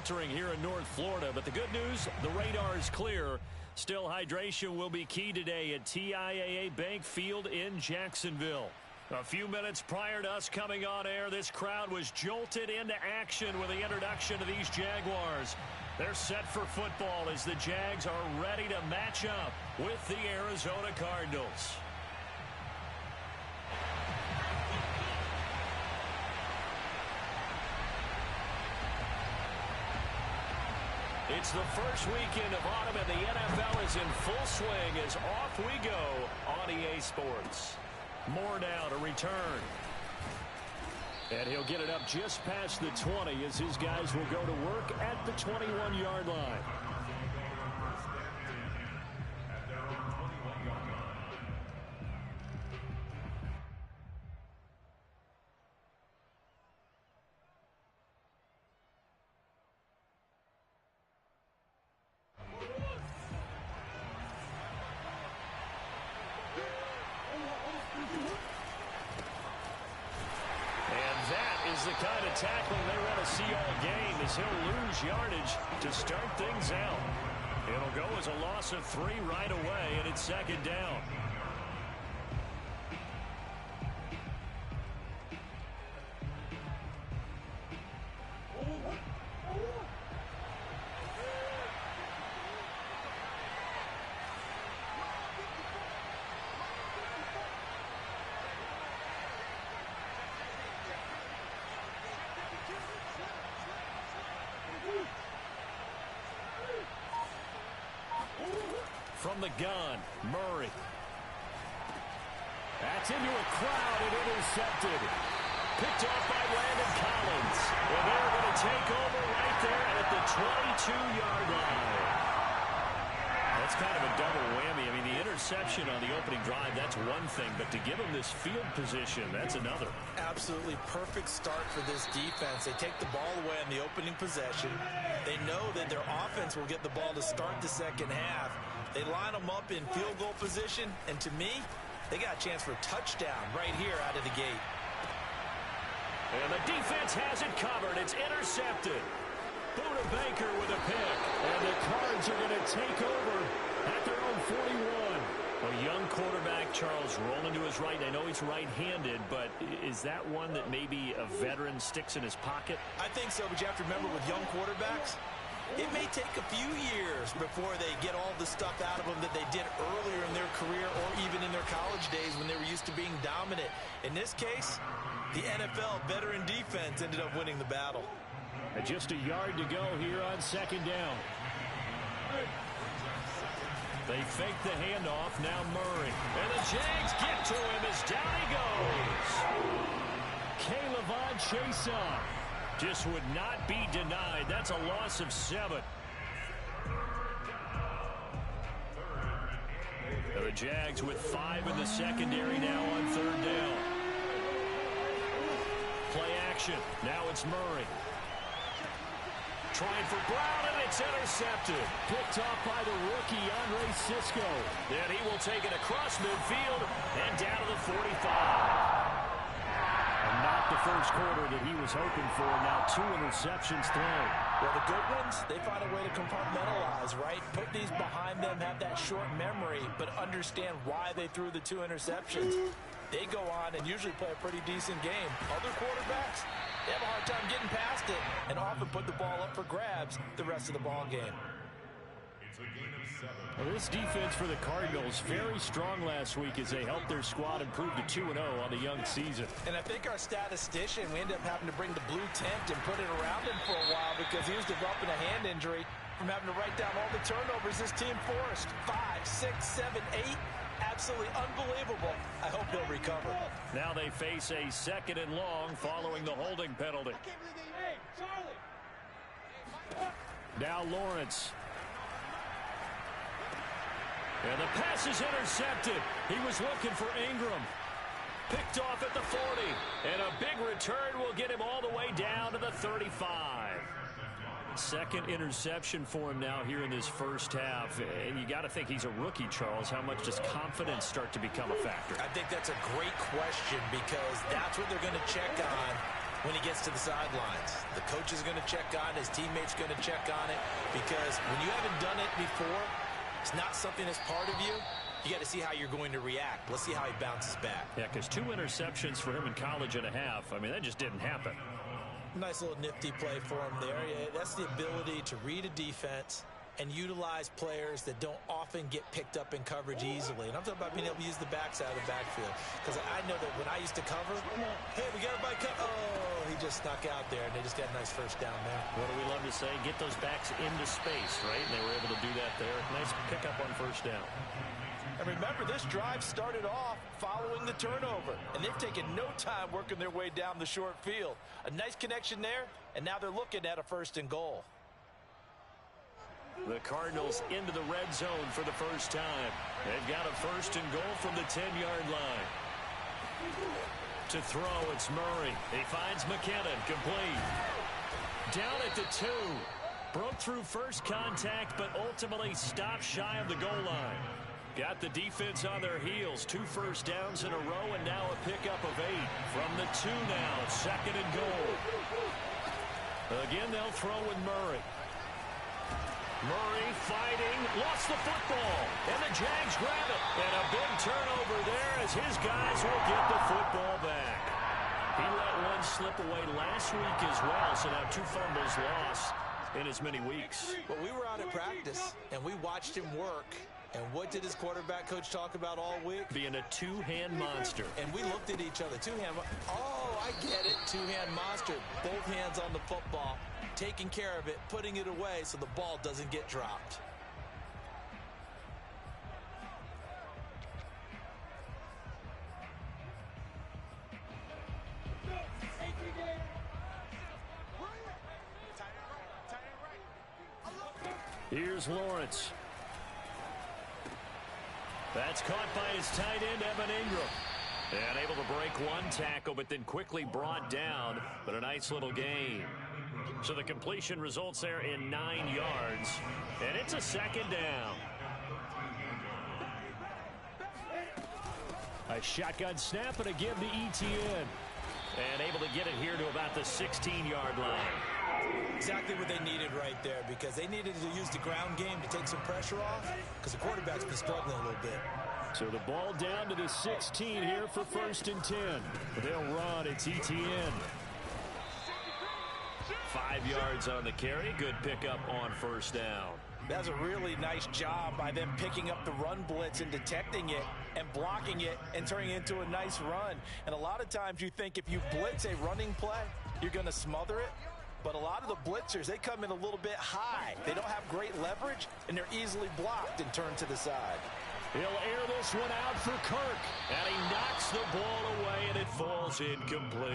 sweltering here in North Florida, but the good news, the radar is clear. Still, hydration will be key today at TIAA Bank Field in Jacksonville. A few minutes prior to us coming on air, this crowd was jolted into action with the introduction of these Jaguars. They're set for football as the Jags are ready to match up with the Arizona Cardinals. It's the first weekend of autumn, and the NFL is in full swing as off we go on EA Sports. Moore now to return. And he'll get it up just past the 20 as his guys will go to work at the 21-yard line. The kind of tackling they want to see all game as he'll lose yardage to start things out. It'll go as a loss of 3 right away, and it's second down. From the gun, Murray. That's into a crowd and intercepted. Picked off by Landon Collins. Well, they're going to take over right there at the 22-yard line. That's kind of a double whammy. I mean, the interception on the opening drive, that's one thing, but to give them this field position, that's another. Absolutely perfect start for this defense. They take the ball away on the opening possession. They know that their offense will get the ball to start the second half. They line them up in field goal position, and to me, they got a chance for a touchdown right here out of the gate. And the defense has it covered. It's intercepted. Buda Baker with a pick. And the Cards are going to take over at their own 41. A young quarterback, Charles, rolling to his right. I know he's right-handed, but is that one that maybe a veteran sticks in his pocket? I think so, but you have to remember with young quarterbacks, it may take a few years before they get all the stuff out of them that they did earlier in their career or even in their college days when they were used to being dominant. In this case, the NFL veteran defense ended up winning the battle. And just a yard to go here on second down. They fake the handoff. Now Murray. And the Jags get to him as down he goes. K'Lavon Chaisson just would not be denied. That's a loss of 7. The Jags with 5 in the secondary now on third down. Play action. Now it's Murray. Trying for Brown, and it's intercepted. Picked off by the rookie, Andre Cisco. And he will take it across midfield and down to the 45. And not the first quarter that he was hoping for. Now 2 interceptions thrown. Well, the good ones, they find a way to compartmentalize, right? Put these behind them, have that short memory, but understand why they threw the 2 interceptions. They go on and usually play a pretty decent game. Other quarterbacks, they have a hard time getting past it and often put the ball up for grabs the rest of the ball game. Well, this defense for the Cardinals very strong last week as they helped their squad improve to 2-0 on the young season. And I think our statistician, we ended up having to bring the blue tent and put it around him for a while because he was developing a hand injury from having to write down all the turnovers this team forced. 5, 6, 7, 8. Absolutely unbelievable. I hope he'll recover. Now they face a second and long following the holding penalty. Now Lawrence. And the pass is intercepted. He was looking for Ingram. Picked off at the 40. And a big return will get him all the way down to the 35. Second interception for him now here in this first half. And you got to think he's a rookie, Charles. How much does confidence start to become a factor? I think that's a great question because that's what they're going to check on when he gets to the sidelines. The coach is going to check on it. His teammates going to check on it, because when you haven't done it before, it's not something that's part of you. You got to see how you're going to react. Let's see how he bounces back. Yeah, because 2 interceptions for him in college and a half. I mean, that just didn't happen. Nice little nifty play for him there. Yeah, that's the ability to read a defense and utilize players that don't often get picked up in coverage easily. And I'm talking about being able to use the backside of the backfield. Because I know that when I used to cover, hey, we got everybody cut. Oh, he just snuck out there, and they just got a nice first down there. What do we love to say? Get those backs into space, right? And they were able to do that there. Nice pickup on first down. And remember, this drive started off following the turnover, and they've taken no time working their way down the short field. A nice connection there, and now they're looking at a 1st and goal. The Cardinals into the red zone for the first time. They've got a 1st and goal from the 10-yard line. To throw, it's Murray. He finds McKinnon, complete. Down at the 2. Broke through first contact, but ultimately stopped shy of the goal line. Got the defense on their heels. 2 first downs in a row, and now a pickup of 8. From the 2 now, 2nd and goal. Again, they'll throw with Murray. Murray fighting, lost the football, and the Jags grab it. And a big turnover there as his guys will get the football back. He let one slip away last week as well, so now 2 fumbles lost in as many weeks. Well, we were out at practice, and we watched him work. And what did his quarterback coach talk about all week? Being a 2-hand monster. And we looked at each other. 2-hand. Oh, I get it. 2-hand monster. Both hands on the football, taking care of it, putting it away so the ball doesn't get dropped. Here's Lawrence. That's caught by his tight end, Evan Ingram. And able to break one tackle, but then quickly brought down. But a nice little gain. So the completion results there in 9 yards. And it's a 2nd down. A shotgun snap and a give to Etienne. And able to get it here to about the 16-yard line. Exactly what they needed right there, because they needed to use the ground game to take some pressure off, because the quarterback's been struggling a little bit. So the ball down to the 16 here for 1st and 10. They'll run. It's Etienne. 5 yards on the carry. Good pickup on 1st down. That's a really nice job by them picking up the run blitz and detecting it and blocking it and turning it into a nice run. And a lot of times you think if you blitz a running play, you're going to smother it. But a lot of the blitzers, they come in a little bit high. They don't have great leverage, and they're easily blocked and turned to the side. He'll air this one out for Kirk. And he knocks the ball away, and it falls incomplete.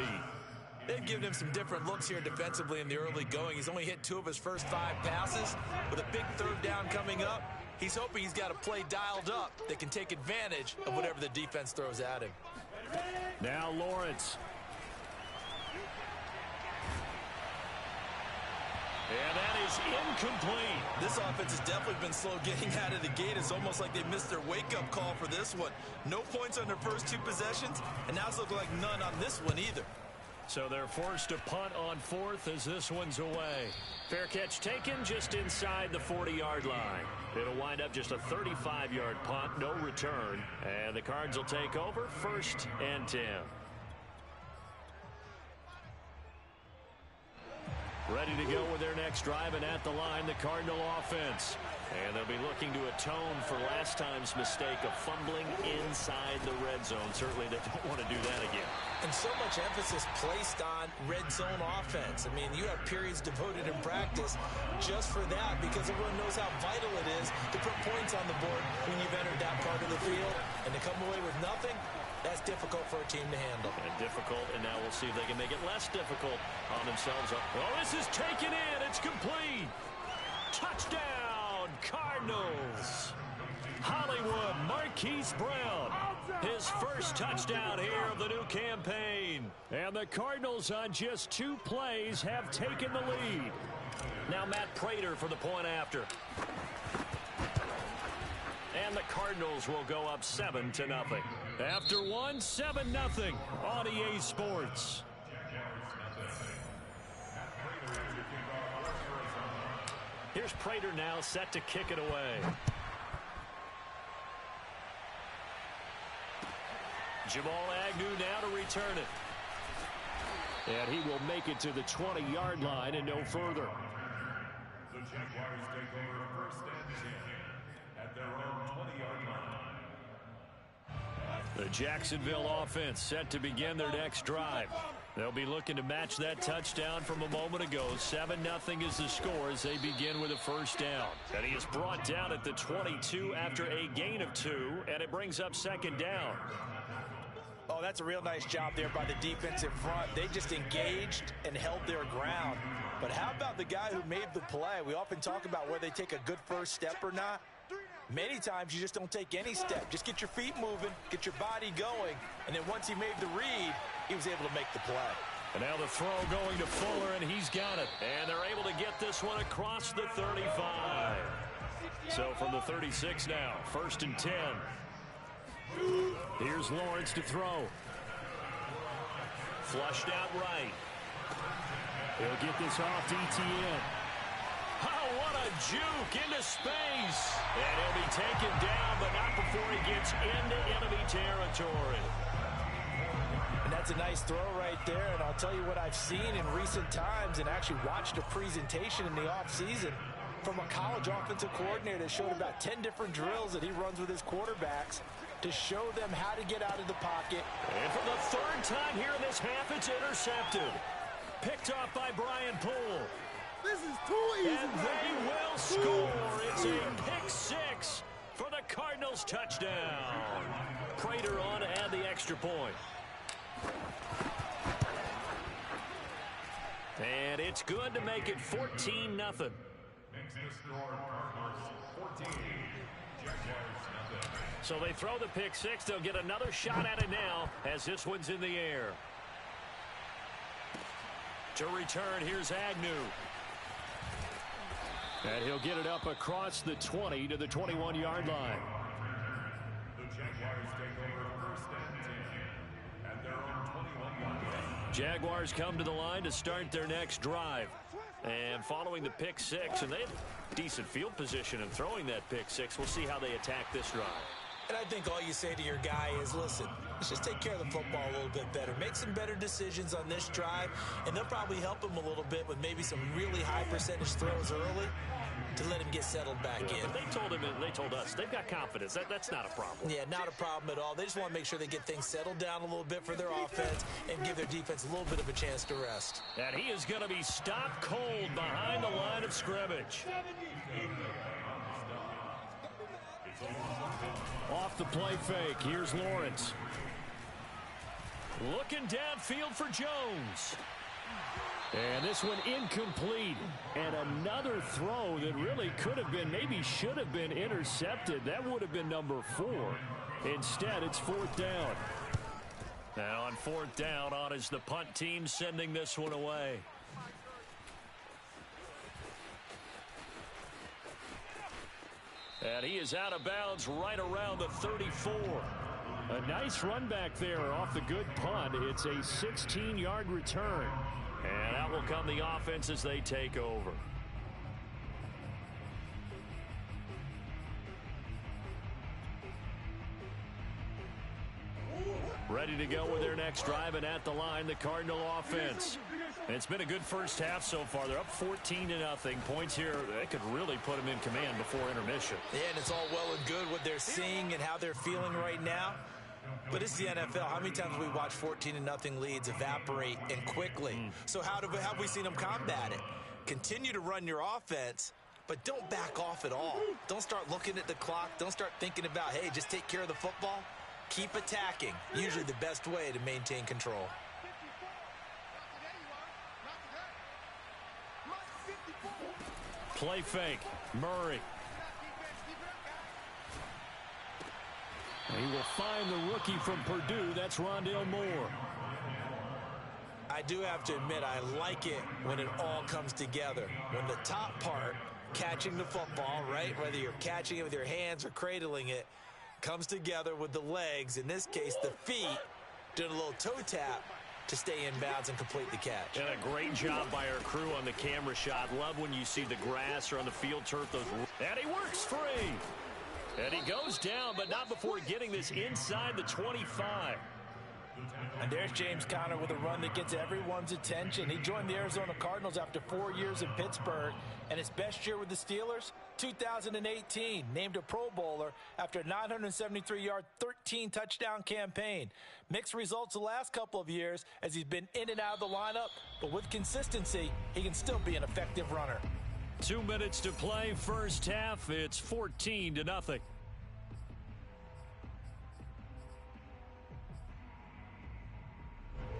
They've given him some different looks here defensively in the early going. He's only hit 2 of his first 5 passes. With a big 3rd down coming up, he's hoping he's got a play dialed up that can take advantage of whatever the defense throws at him. Now Lawrence. And that is incomplete. This offense has definitely been slow getting out of the gate. It's almost like they missed their wake-up call for this one. No points on their first 2 possessions, and now it's looking like none on this one either. So they're forced to punt on 4th as this one's away. Fair catch taken just inside the 40-yard line. It'll wind up just a 35-yard punt, no return. And the Cards will take over 1st and 10. Ready to go with their next drive, and at the line, the Cardinal offense. And they'll be looking to atone for last time's mistake of fumbling inside the red zone. Certainly they don't want to do that again. And so much emphasis placed on red zone offense. I mean, you have periods devoted in practice just for that, because everyone knows how vital it is to put points on the board when you've entered that part of the field. And to come away with nothing, that's difficult for a team to handle. And difficult, and now we'll see if they can make it less difficult on themselves. Oh, this is taken in. It's complete. Touchdown, Cardinals. Hollywood, Marquise Brown. His first touchdown here of the new campaign. And the Cardinals on just 2 plays have taken the lead. Now Matt Prater for the point after. And the Cardinals will go up 7-0. After one, 7-0 on EA Sports. here's Prater now set to kick it away. Jamal Agnew now to return it. And he will make it to the 20-yard line and no further. The Jaguars take over first and 10 at their own 20-yard line. The Jacksonville offense set to begin their next drive. They'll be looking to match that touchdown from a moment ago. 7-0 is the score as they begin with a first down. And he is brought down at the 22 after a gain of 2, and it brings up second down. Oh, that's a real nice job there by the defensive front. They just engaged and held their ground. But how about the guy who made the play? We often talk about whether they take a good first step or not. Many times you just don't take any step. Just get your feet moving, get your body going, and then once he made the read, he was able to make the play. And now the throw going to Fuller, and he's got it. And they're able to get this one across the 35. So from the 36 now, first and 10. Here's Lawrence to throw. Flushed out right. He'll get this off to Etienne. Oh, what a juke into space. And he'll be taken down, but not before he gets into enemy territory. And that's a nice throw right there. And I'll tell you what I've seen in recent times and actually watched a presentation in the offseason from a college offensive coordinator that showed about 10 different drills that he runs with his quarterbacks to show them how to get out of the pocket. And for the third time here in this half, it's intercepted. Picked off by Brian Poole. This is too easy. And they will score. It's a pick six for the Cardinals touchdown. Prater on to add the extra point. And it's good to make it 14-0. Makes the score Cardinals 14, Jaguars nothing. So they throw the pick six. They'll get another shot at it now as this one's in the air. To return, here's Agnew. And he'll get it up across the 20 to the 21-yard line. The Jaguars take over first and 10 at their own 21-yard line. Jaguars come to the line to start their next drive. And following the pick six, and they have decent field position in throwing that pick six. We'll see how they attack this drive. And I think all you say to your guy is, listen, let's just take care of the football a little bit better. Make some better decisions on this drive, and they'll probably help him a little bit with maybe some really high percentage throws early to let him get settled back in. But they told him, and they told us, they've got confidence. That's not a problem. Yeah, not a problem at all. They just want to make sure they get things settled down a little bit for their offense and give their defense a little bit of a chance to rest. And he is going to be stopped cold behind the line of scrimmage. Off the play fake, here's Lawrence. Looking downfield for Jones. And this one incomplete. And another throw that really could have been, maybe should have been intercepted. That would have been number 4. Instead, it's fourth down. And on fourth down, on is the punt team sending this one away. And he is out of bounds right around the 34. A nice run back there off the good punt. It's a 16-yard return. And out will come the offense as they take over. Ready to go with their next drive, and at the line, the Cardinal offense. And it's been a good first half so far. They're up 14-0. Points here, they could really put them in command before intermission. Yeah, and it's all well and good what they're seeing and how they're feeling right now. But it's the NFL. How many times have we watched 14-0 leads evaporate and quickly? So how have we seen them combat it? Continue to run your offense, but don't back off at all. Don't start looking at the clock. Don't start thinking about, hey, just take care of the football. Keep attacking. Usually the best way to maintain control. Play fake. Murray. He will find the rookie from Purdue. That's Rondale Moore. I do have to admit, I like it when it all comes together. When the top part, catching the football, right, whether you're catching it with your hands or cradling it, comes together with the legs, in this case the feet, doing a little toe tap. to stay in bounds and complete the catch. And a great job by our crew on the camera shot. Love when you see the grass or on the field turf. And he works free. And he goes down, but not before getting this inside the 25. And there's James Conner with a run that gets everyone's attention. He joined the Arizona Cardinals after 4 years in Pittsburgh, and his best year with the Steelers, 2018, named a Pro Bowler after a 973-yard, 13-touchdown campaign. Mixed results the last couple of years as he's been in and out of the lineup, but with consistency, he can still be an effective runner. 2 minutes to play, first half. It's 14-0.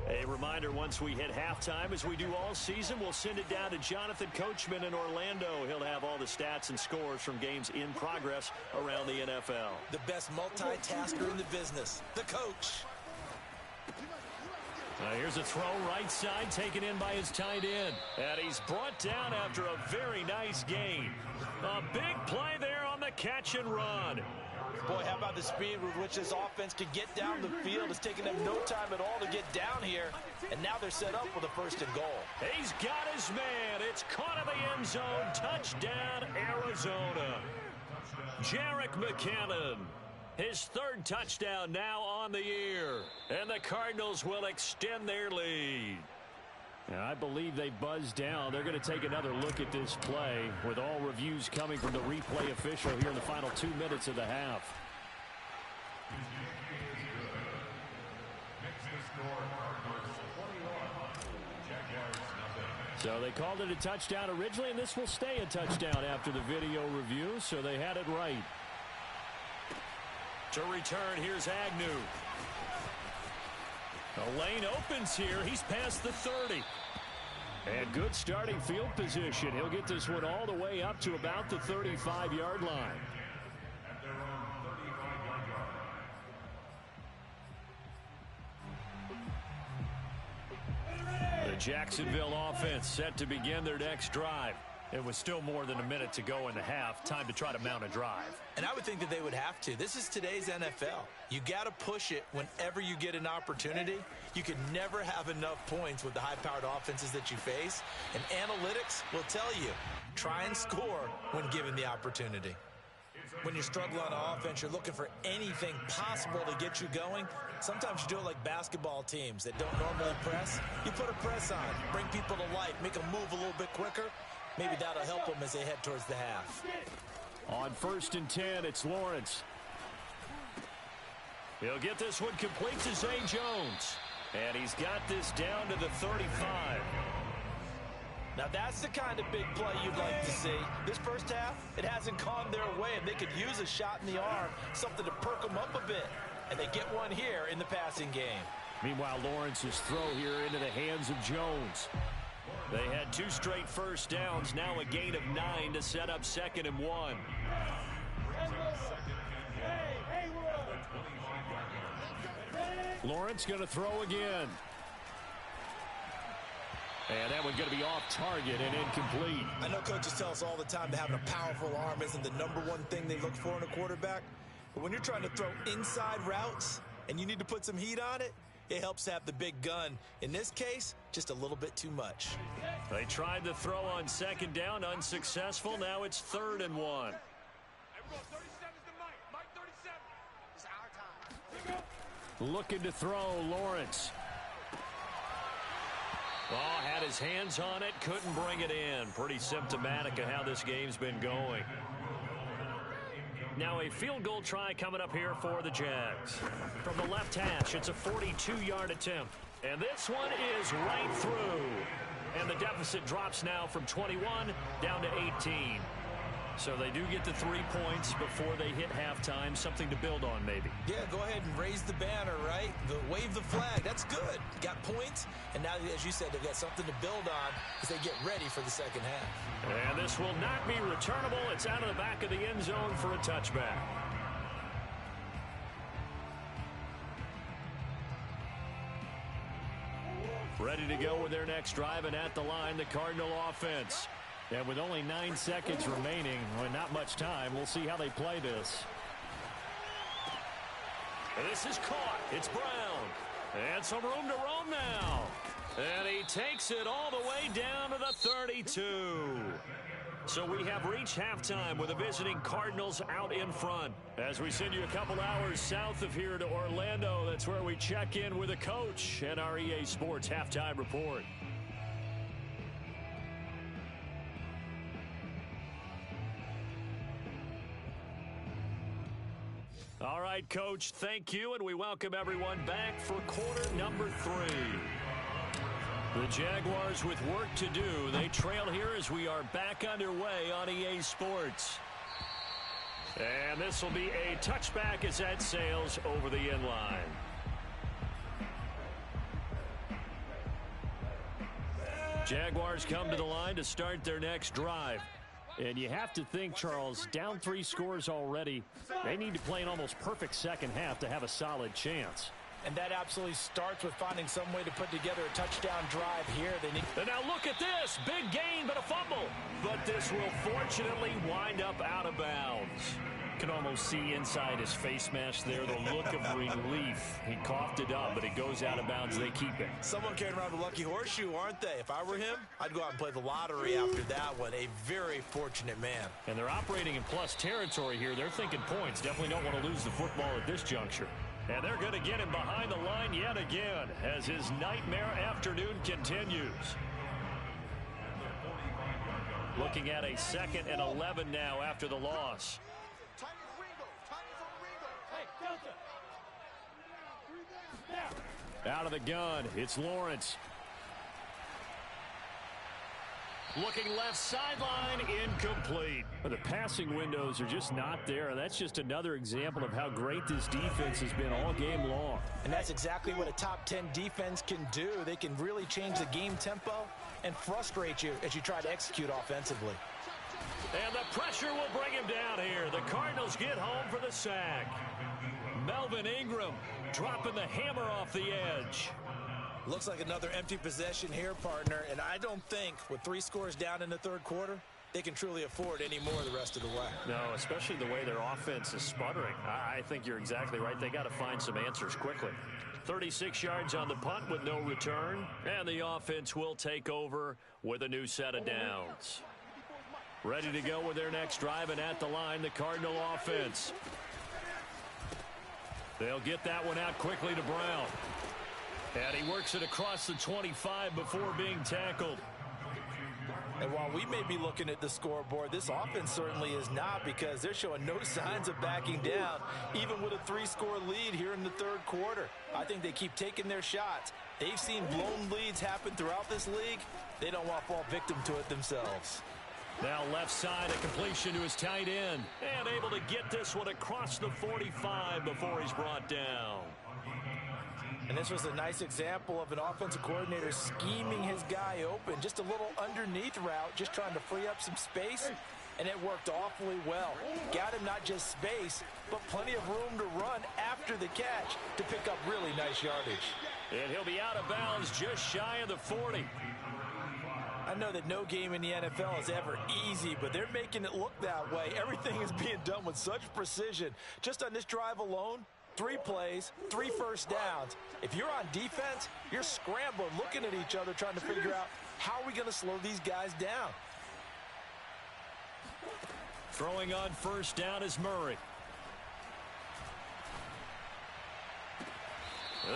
A reminder, once we hit halftime, as we do all season, we'll send it down to Jonathan Coachman in Orlando. He'll have all the stats and scores from games in progress around the NFL. The best multitasker in the business, the coach. Here's a throw right side, taken in by his tight end. And he's brought down after a very nice gain. A big play there on the catch and run. Boy, how about the speed with which this offense can get down the field? It's taken them no time at all to get down here. And now they're set up with a first and goal. He's got his man. It's caught in the end zone. Touchdown, Arizona. Jerick McKinnon. His third touchdown now on the year. And the Cardinals will extend their lead. I believe they buzzed down. They're going to take another look at this play with all reviews coming from the replay official here in the final 2 minutes of the half. So they called it a touchdown originally, and this will stay a touchdown after the video review, so they had it right. To return, here's Agnew. The lane opens here. He's past the 30. And good starting field position. He'll get this one all the way up to about the 35-yard line. The Jacksonville offense set to begin their next drive. It was still more than a minute to go in the half. Time to try to mount a drive. And I would think that they would have to. This is today's NFL. You got to push it whenever you get an opportunity. You can never have enough points with the high-powered offenses that you face. And analytics will tell you, try and score when given the opportunity. When you're struggling on offense, you're looking for anything possible to get you going. Sometimes you do it like basketball teams that don't normally press. You put a press on, bring people to life, make them move a little bit quicker. Maybe that'll help them as they head towards the half. On 1st and 10, it's Lawrence. He'll get this one complete to Zay Jones. And he's got this down to the 35. Now that's the kind of big play you'd like to see. This first half, it hasn't gone their way, and they could use a shot in the arm, something to perk them up a bit. And they get one here in the passing game. Meanwhile, Lawrence's throw here into the hands of Jones. They had 2 straight first downs, now a gain of 9 to set up 2nd and 1. Lawrence going to throw again. And that one's going to be off target and incomplete. I know coaches tell us all the time that having a powerful arm isn't the #1 thing they look for in a quarterback. But when you're trying to throw inside routes and you need to put some heat on it, it helps to have the big gun. In this case, just a little bit too much. They tried the throw on 2nd down, unsuccessful. Now it's 3rd and 1. Looking to throw, Lawrence. Oh, had his hands on it, couldn't bring it in. Pretty symptomatic of how this game's been going. Now a field goal try coming up here for the Jags. From the left hash, it's a 42-yard attempt. And this one is right through. And the deficit drops now from 21 down to 18. So they do get the 3 points before they hit halftime. Something to build on, maybe. Yeah, go ahead and raise the banner, right? Wave the flag. That's good. Got points. And now, as you said, they've got something to build on as they get ready for the second half. And this will not be returnable. It's out of the back of the end zone for a touchback. Ready to go with their next drive, and at the line, the Cardinal offense. And with only 9 seconds remaining, well, not much time, we'll see how they play this. And this is caught. It's Brown. And some room to roam now. And he takes it all the way down to the 32. So we have reached halftime with the visiting Cardinals out in front. As we send you a couple hours south of here to Orlando, that's where we check in with the coach and our EA Sports Halftime Report. All right, Coach, thank you, and we welcome everyone back for quarter number 3. The Jaguars with work to do. They trail here as we are back underway on EA Sports. And this will be a touchback as that sails over the end line. Jaguars come to the line to start their next drive. And you have to think, Charles, down 3 scores already. They need to play an almost perfect second half to have a solid chance. And that absolutely starts with finding some way to put together a touchdown drive here. And now look at this. Big gain, but a fumble. But this will fortunately wind up out of bounds. Can almost see inside his face mask there the look of relief. He coughed it up, but it goes out of bounds. They keep it. Someone carrying around the lucky horseshoe, aren't they? If I were him, I'd go out and play the lottery after that one. A very fortunate man. And they're operating in plus territory here. They're thinking points. Definitely don't want to lose the football at this juncture. And they're going to get him behind the line yet again as his nightmare afternoon continues. Looking at a 2nd and 11 now after the loss. Out of the gun, it's Lawrence. Looking left sideline, incomplete. The passing windows are just not there, and that's just another example of how great this defense has been all game long. And that's exactly what a top 10 defense can do. They can really change the game tempo and frustrate you as you try to execute offensively. And the pressure will bring him down here. The Cardinals get home for the sack. Melvin Ingram dropping the hammer off the edge. Looks like another empty possession here, partner, and I don't think with 3 scores down in the 3rd quarter, they can truly afford any more the rest of the way. No, especially the way their offense is sputtering. I think you're exactly right. They got to find some answers quickly. 36 yards on the punt with no return, and the offense will take over with a new set of downs. Ready to go with their next drive, and at the line, the Cardinal offense. They'll get that one out quickly to Brown. And he works it across the 25 before being tackled. And while we may be looking at the scoreboard, this offense certainly is not, because they're showing no signs of backing down, even with a 3-score lead here in the 3rd quarter. I think they keep taking their shots. They've seen blown leads happen throughout this league. They don't want to fall victim to it themselves. Now left side, a completion to his tight end. And able to get this one across the 45 before he's brought down. And this was a nice example of an offensive coordinator scheming his guy open. Just a little underneath route, just trying to free up some space. And it worked awfully well. Got him not just space, but plenty of room to run after the catch to pick up really nice yardage. And he'll be out of bounds just shy of the 40. I know that no game in the NFL is ever easy, but they're making it look that way. Everything is being done with such precision. Just on this drive alone, 3 plays, 3 first downs. If you're on defense, you're scrambling, looking at each other, trying to figure out how are we going to slow these guys down. Throwing on first down is Murray.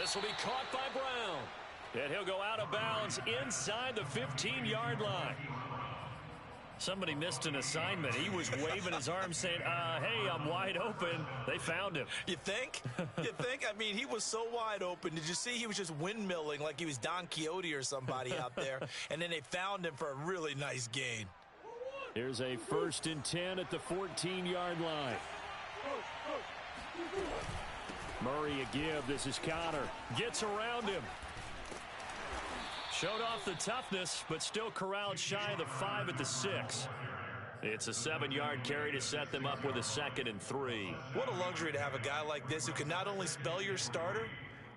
This will be caught by Brown. And he'll go out of bounds inside the 15-yard line. Somebody missed an assignment. He was waving his arms saying, hey, I'm wide open. They found him. You think? You think? I mean, he was so wide open. Did you see he was just windmilling like he was Don Quixote or somebody out there? And then they found him for a really nice gain. Here's a 1st and 10 at the 14-yard line. Murray a give. This is Connor. Gets around him. Showed off the toughness, but still corralled shy of the 5 at the 6. It's a 7-yard carry to set them up with a 2nd and 3. What a luxury to have a guy like this who can not only spell your starter,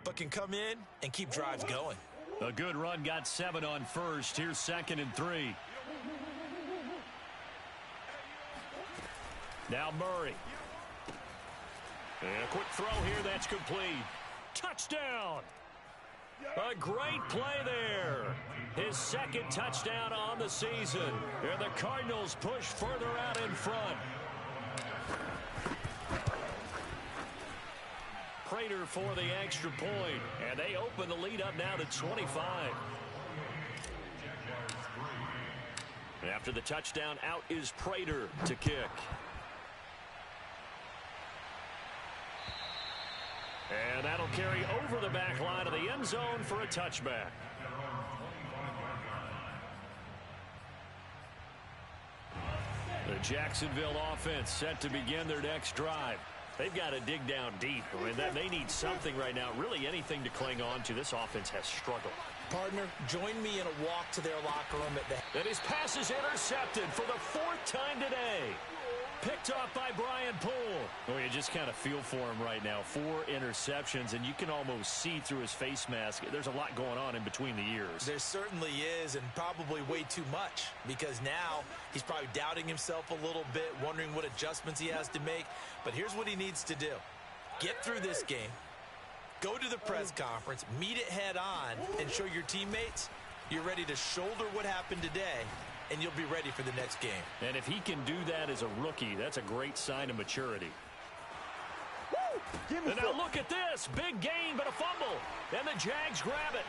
but can come in and keep drives going. A good run, got 7 on first. Here's 2nd and 3. Now Murray. And a quick throw here, that's complete. Touchdown! A great play there. His second touchdown on the season. And the Cardinals push further out in front. Prater for the extra point. And they open the lead up now to 25. After the touchdown, out is Prater to kick. And that'll carry over the back line of the end zone for a touchback. The Jacksonville offense set to begin their next drive. They've got to dig down deep. I mean, they need something right now, really anything to cling on to. This offense has struggled. Partner, join me in a walk to their locker room at the... And his pass is intercepted for the 4th time today. Picked off by Brian Poole. Oh, you just kind of feel for him right now. 4 interceptions, and you can almost see through his face mask. There's a lot going on in between the ears. There certainly is, and probably way too much, because now he's probably doubting himself a little bit, wondering what adjustments he has to make. But here's what he needs to do. Get through this game, go to the press conference, meet it head on, and show your teammates you're ready to shoulder what happened today, and you'll be ready for the next game. And if he can do that as a rookie, that's a great sign of maturity. And now look at this. Big gain, but a fumble. And the Jags grab it.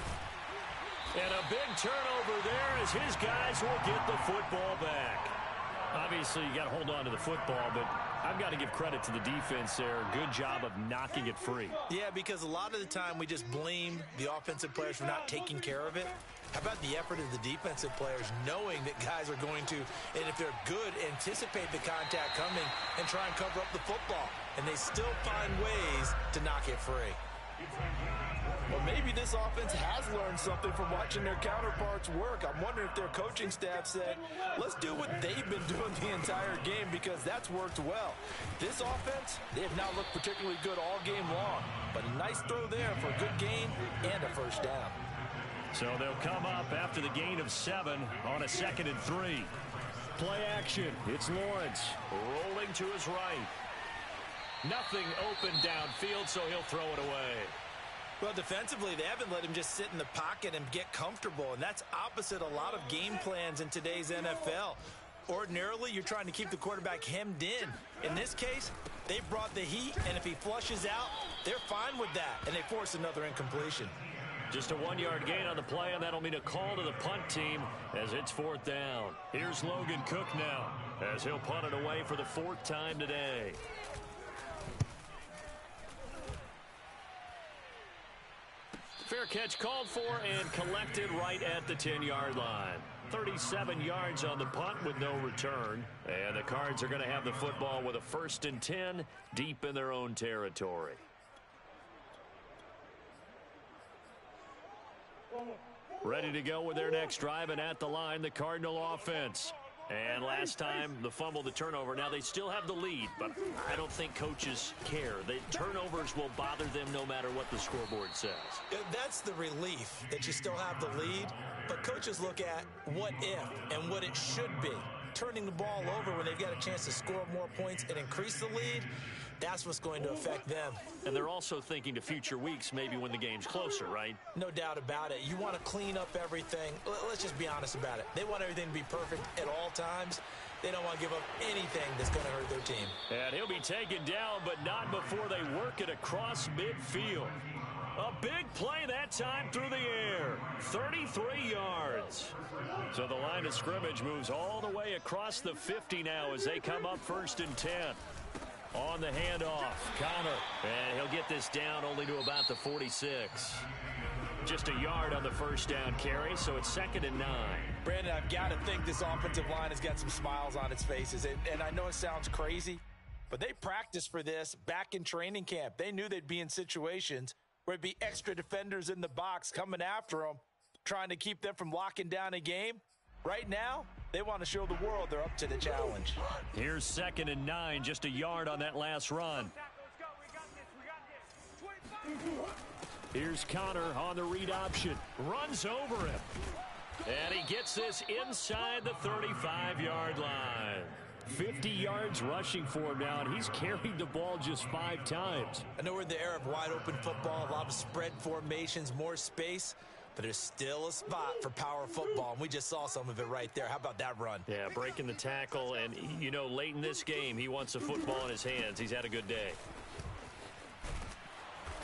And a big turnover there as his guys will get the football back. Obviously, you got to hold on to the football, but I've got to give credit to the defense there. Good job of knocking it free. Yeah, because a lot of the time we just blame the offensive players for not taking care of it. How about the effort of the defensive players knowing that guys are going to, and if they're good, anticipate the contact coming and try and cover up the football. And they still find ways to knock it free. Well, maybe this offense has learned something from watching their counterparts work. I'm wondering if their coaching staff said, let's do what they've been doing the entire game, because that's worked well. This offense, they have not looked particularly good all game long, but a nice throw there for a good gain and a first down. So they'll come up after the gain of 7 on a 2nd and 3. Play action. It's Lawrence rolling to his right. Nothing open downfield, so he'll throw it away. Well, defensively, they haven't let him just sit in the pocket and get comfortable, and that's opposite a lot of game plans in today's NFL. Ordinarily, you're trying to keep the quarterback hemmed in. In this case, they brought the heat, and if he flushes out, they're fine with that, and they force another incompletion. Just a 1-yard gain on the play, and that'll mean a call to the punt team as it's 4th down. Here's Logan Cook now as he'll punt it away for the 4th time today. Fair catch called for and collected right at the 10-yard line. 37 yards on the punt with no return. And the Cards are going to have the football with a 1st and 10 deep in their own territory. Ready to go with their next drive, and at the line, the Cardinal offense. And last time, the fumble, the turnover. Now, they still have the lead, but I don't think coaches care. The turnovers will bother them no matter what the scoreboard says. That's the relief, that you still have the lead. But coaches look at what if and what it should be. Turning the ball over when they've got a chance to score more points and increase the lead, that's what's going to affect them. And they're also thinking to future weeks, maybe when the game's closer, right? No doubt about it. You want to clean up everything. Let's just be honest about it. They want everything to be perfect at all times. They don't want to give up anything that's going to hurt their team. And he'll be taken down, but not before they work it across midfield. A big play that time through the air. 33 yards. So the line of scrimmage moves all the way across the 50 now as they come up 1st and 10. On the handoff, Connor. And he'll get this down only to about the 46. Just a yard on the 1st down carry, so it's 2nd and 9. Brandon, I've got to think this offensive line has got some smiles on its faces. And I know it sounds crazy, but they practiced for this back in training camp. They knew they'd be in situations where it'd be extra defenders in the box coming after them, trying to keep them from locking down a game. Right now, they want to show the world they're up to the challenge. Here's 2nd and 9, just a yard on that last run. Here's Connor on the read option. Runs over him. And he gets this inside the 35-yard line. 50 yards rushing for him now, and he's carried the ball just 5 times. I know we're in the era of wide-open football, a lot of spread formations, more space, but there's still a spot for power football, and we just saw some of it right there. How about that run? Yeah, breaking the tackle, and, you know, late in this game, he wants the football in his hands. He's had a good day.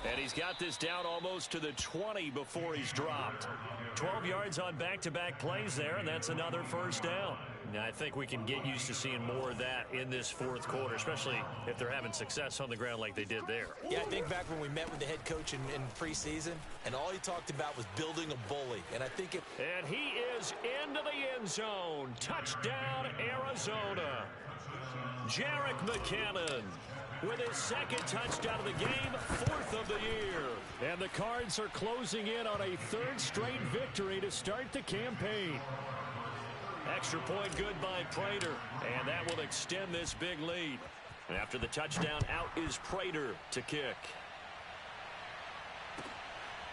And he's got this down almost to the 20 before he's dropped. 12 yards on back-to-back plays there, and that's another first down. Now, I think we can get used to seeing more of that in this fourth quarter, especially if they're having success on the ground like they did there. Yeah, I think back when we met with the head coach in preseason, and all he talked about was building a bully. And I think And he is into the end zone. Touchdown, Arizona. Jerick McKinnon with his second touchdown of the game, 4th of the year. And the Cards are closing in on a 3rd straight victory to start the campaign. Extra point good by Prater, and that will extend this big lead. After the touchdown, out is Prater to kick.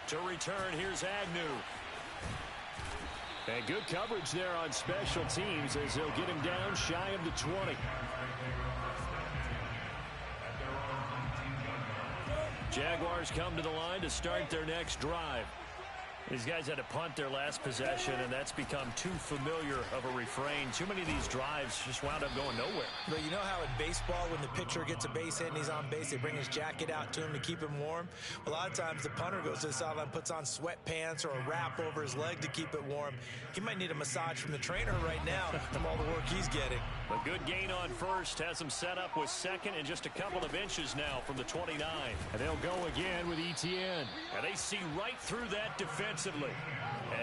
To return, here's Agnew. And good coverage there on special teams as they'll get him down shy of the 20. Jaguars come to the line to start their next drive. These guys had to punt their last possession, and that's become too familiar of a refrain. Too many of these drives just wound up going nowhere. But you know how in baseball, when the pitcher gets a base hit and he's on base, they bring his jacket out to him to keep him warm? A lot of times the punter goes to the sideline, puts on sweatpants or a wrap over his leg to keep it warm. He might need a massage from the trainer right now from all the work he's getting. A good gain on first has him set up with second and just a couple of inches now from the 29. And they'll go again with Etienne. And they see right through that defensively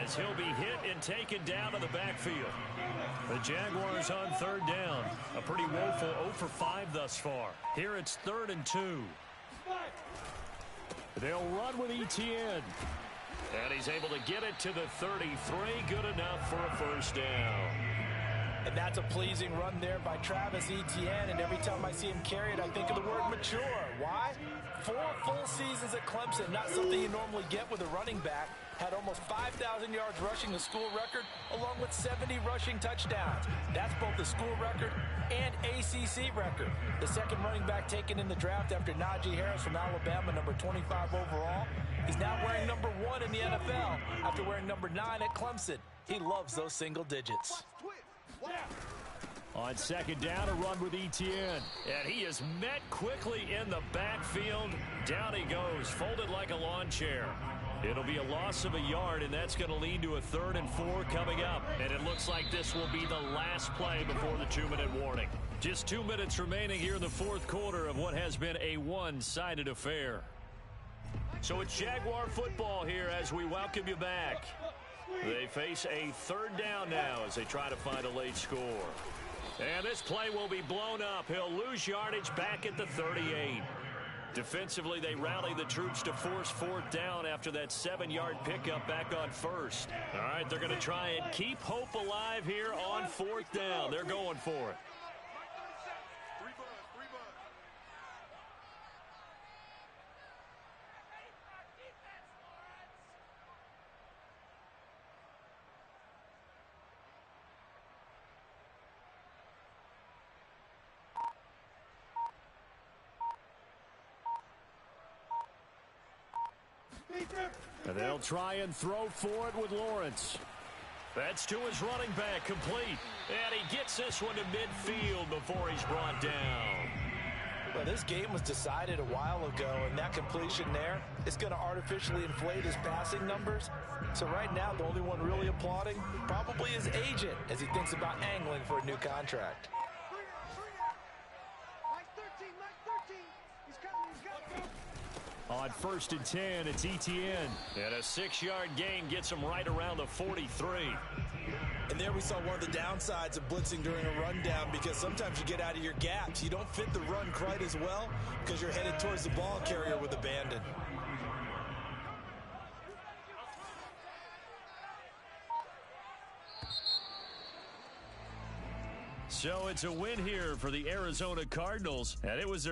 as he'll be hit and taken down to the backfield. The Jaguars on 3rd down. A pretty woeful 0 for 5 thus far. Here it's 3rd and 2. They'll run with Etienne. And he's able to get it to the 33. Good enough for a first down. And that's a pleasing run there by Travis Etienne. And every time I see him carry it, I think of the word mature. Why? 4 full seasons at Clemson, not something you normally get with a running back. Had almost 5,000 yards rushing, the school record, along with 70 rushing touchdowns. That's both the school record and ACC record. The second running back taken in the draft after Najee Harris from Alabama, number 25 overall. He's now wearing number 1 in the NFL after wearing number 9 at Clemson. He loves those single digits. On 2nd down, a run with Etienne. And he is met quickly in the backfield. Down he goes, folded like a lawn chair. It'll be a loss of a yard, and that's going to lead to a 3rd and 4 coming up. And it looks like this will be the last play before the 2-minute warning. Just 2 minutes remaining here in the 4th quarter of what has been a one-sided affair. So it's Jaguar football here as we welcome you back. They face a 3rd down now as they try to find a late score. And this play will be blown up. He'll lose yardage back at the 38. Defensively, they rally the troops to force 4th down after that 7-yard pickup back on 1st. All right, they're going to try and keep hope alive here on 4th down. They're going for it. And they'll try and throw for it with Lawrence. That's to his running back, complete. And he gets this one to midfield before he's brought down. Well, this game was decided a while ago, and that completion there is going to artificially inflate his passing numbers. So right now, the only one really applauding probably his agent as he thinks about angling for a new contract. On 1st and 10, it's Etienne. And a 6-yard gain gets him right around the 43. And there we saw one of the downsides of blitzing during a rundown, because sometimes you get out of your gaps. You don't fit the run quite as well because you're headed towards the ball carrier with abandon. So it's a win here for the Arizona Cardinals, and it was their